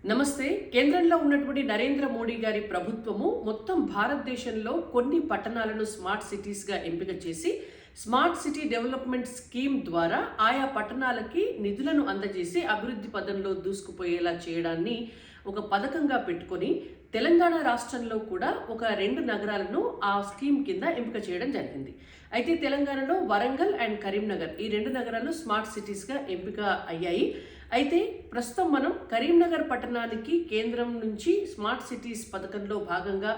నమస్తే. కేంద్రంలో ఉన్నటువంటి నరేంద్ర మోడీ గారి ప్రభుత్వము మొత్తం భారతదేశంలో కొన్ని పట్టణాలను స్మార్ట్ సిటీస్గా ఎంపిక చేసి స్మార్ట్ సిటీ డెవలప్మెంట్ స్కీమ్ ద్వారా ఆయా పట్టణాలకి నిధులను అందజేసి అభివృద్ధి పదంలో దూసుకుపోయేలా చేయడాన్ని ఒక పథకంగా పెట్టుకొని తెలంగాణ రాష్ట్రంలో కూడా ఒక 2 నగరాలను ఆ స్కీమ్ కింద ఎంపిక చేయడం జరిగింది. అయితే తెలంగాణలో వరంగల్ అండ్ కరీంనగర్ ఈ 2 నగరాలు స్మార్ట్ సిటీస్గా ఎంపిక అయ్యాయి. అయితే ప్రస్తుతం మనం కరీంనగర్ పట్టణానికి కేంద్రం నుంచి స్మార్ట్ సిటీస్ పథకంలో భాగంగా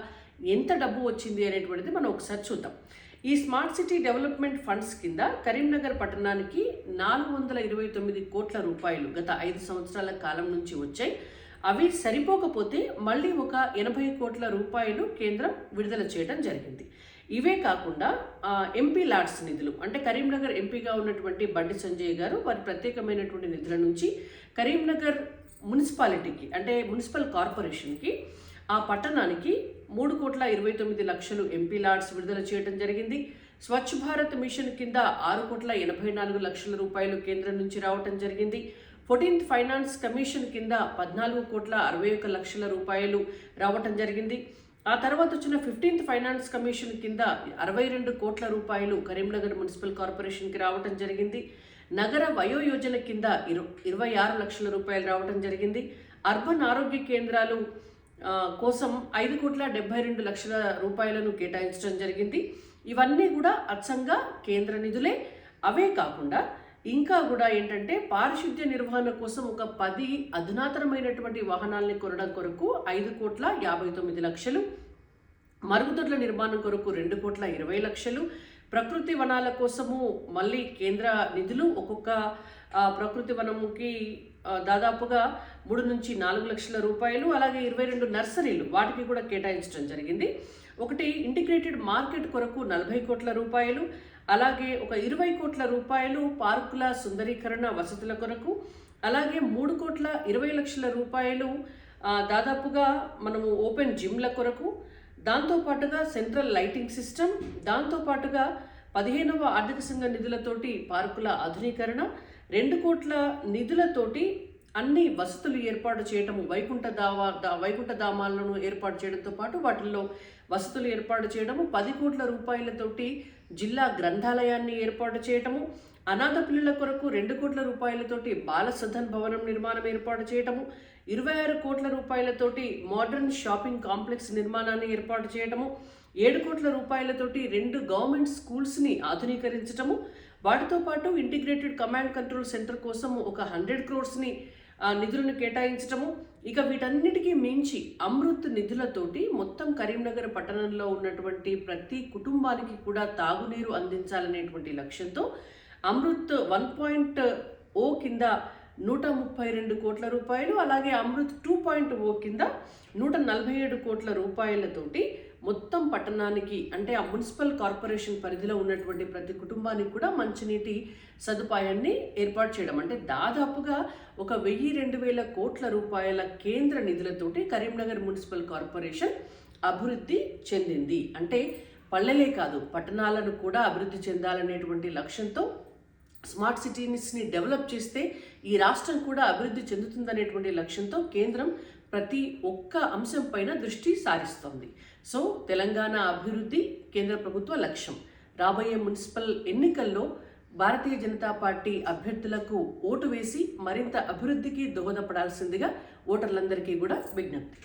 ఎంత డబ్బు వచ్చింది అనేటువంటిది మనం ఒకసారి చూద్దాం. ఈ స్మార్ట్ సిటీ డెవలప్మెంట్ ఫండ్స్ కింద కరీంనగర్ పట్టణానికి 429 కోట్ల రూపాయలు గత 5 సంవత్సరాల కాలం నుంచి వచ్చాయి. అవి సరిపోకపోతే మళ్ళీ ఒక 80 కోట్ల రూపాయలు కేంద్రం విడుదల చేయడం జరిగింది. ఇవే కాకుండా ఎంపీ లాడ్స్ నిధులు అంటే కరీంనగర్ ఎంపీగా ఉన్నటువంటి బండి సంజయ్ గారు వారి ప్రత్యేకమైనటువంటి నిధుల నుంచి కరీంనగర్ మున్సిపాలిటీకి అంటే మున్సిపల్ కార్పొరేషన్కి ఆ పట్టణానికి 3,29,00,000 ఎంపీ లాడ్స్ విడుదల చేయడం జరిగింది. స్వచ్ఛ భారత్ మిషన్ కింద 6,84,00,000 రూపాయలు కేంద్రం నుంచి రావటం జరిగింది. 14th ఫైనాన్స్ కమిషన్ కింద 14,61,00,000 రూపాయలు రావటం జరిగింది. ఆ తర్వాత వచ్చిన 15th ఫైనాన్స్ కమిషన్ కింద 62 కోట్ల రూపాయలు కరీంనగర్ మున్సిపల్ కార్పొరేషన్కి రావటం జరిగింది. నగర వయో యోజన కింద 26 లక్షల రూపాయలు రావటం జరిగింది. అర్బన్ ఆరోగ్య కేంద్రాలు కోసం 5,72,00,000 రూపాయలను కేటాయించడం జరిగింది. ఇవన్నీ కూడా అచ్చంగా కేంద్ర నిధులే. అవే కాకుండా ఇంకా కూడా ఏంటంటే పారిశుద్ధ్య నిర్వహణ కోసం ఒక 10 అధునాతనమైనటువంటి వాహనాలని కొనడం కొరకు 5,59,00,000, మరుగుదొడ్ల నిర్మాణం కొరకు 2,20,00,000, ప్రకృతి వనాల కోసము మళ్ళీ కేంద్ర నిధులు ఒక్కొక్క ప్రకృతి వనముకి దాదాపుగా 3 నుంచి 4 లక్షల రూపాయలు, అలాగే 22 నర్సరీలు వాటికి కూడా కేటాయించడం జరిగింది. ఒకటి ఇంటిగ్రేటెడ్ మార్కెట్ కొరకు 40 కోట్ల రూపాయలు, అలాగే ఒక 20 కోట్ల రూపాయలు పార్కుల సుందరీకరణ వసతుల కొరకు, అలాగే 3,20,00,000 రూపాయలు దాదాపుగా మనము ఓపెన్ జిమ్ల కొరకు, దాంతోపాటుగా సెంట్రల్ లైటింగ్ సిస్టమ్, దాంతోపాటుగా 15వ ఆర్థిక సంఘ నిధులతోటి పార్కుల ఆధునీకరణ, 2 కోట్ల నిధులతోటి అన్ని వసతులు ఏర్పాటు చేయటము, వైకుంఠ ధామాలను ఏర్పాటు చేయడంతో పాటు వాటిల్లో వసతులు ఏర్పాటు చేయడము, 10 కోట్ల రూపాయలతోటి జిల్లా గ్రంథాలయాన్ని ఏర్పాటు చేయటము, అనాథ పిల్లల కొరకు 2 కోట్ల రూపాయలతోటి బాల సదన్ భవనం నిర్మాణం ఏర్పాటు చేయటము, 26 కోట్ల రూపాయలతోటి మోడర్న్ షాపింగ్ కాంప్లెక్స్ నిర్మాణాన్ని ఏర్పాటు చేయటము, 7 కోట్ల రూపాయలతోటి 2 గవర్నమెంట్ స్కూల్స్ని ఆధునీకరించటము, వాటితో పాటు ఇంటిగ్రేటెడ్ కమాండ్ కంట్రోల్ సెంటర్ కోసం ఒక 100 crores నిధులను కేటాయించటము. ఇక వీటన్నిటికీ మించి అమృత్ నిధులతోటి మొత్తం కరీంనగర్ పట్టణంలో ఉన్నటువంటి ప్రతి కుటుంబానికి కూడా తాగునీరు అందించాలనేటువంటి లక్ష్యంతో అమృత్ 1.0 కింద 132 కోట్ల రూపాయలు, అలాగే అమృత్ 2.0 కింద 147 కోట్ల రూపాయలతోటి మొత్తం పట్టణానికి అంటే ఆ మున్సిపల్ కార్పొరేషన్ పరిధిలో ఉన్నటువంటి ప్రతి కుటుంబానికి కూడా మంచినీటి సదుపాయాన్ని ఏర్పాటు చేయడం అంటే దాదాపుగా ఒక 1,000-2,000 కోట్ల రూపాయల కేంద్ర నిధులతోటి కరీంనగర్ మున్సిపల్ కార్పొరేషన్ అభివృద్ధి చెందింది. అంటే పల్లెలే కాదు పట్టణాలను కూడా అభివృద్ధి చెందాలనేటువంటి లక్ష్యంతో స్మార్ట్ సిటీస్ని డెవలప్ చేస్తే ఈ రాష్ట్రం కూడా అభివృద్ధి చెందుతుందనేటువంటి లక్ష్యంతో కేంద్రం ప్రతి ఒక్క అంశం పైన దృష్టి సారిస్తోంది. సో తెలంగాణ అభివృద్ధి కేంద్ర ప్రభుత్వ లక్ష్యం. రాబోయే మున్సిపల్ ఎన్నికల్లో భారతీయ జనతా పార్టీ అభ్యర్థులకు ఓటు వేసి మరింత అభివృద్ధికి దోహదపడాల్సిందిగా ఓటర్లందరికీ కూడా విజ్ఞప్తి.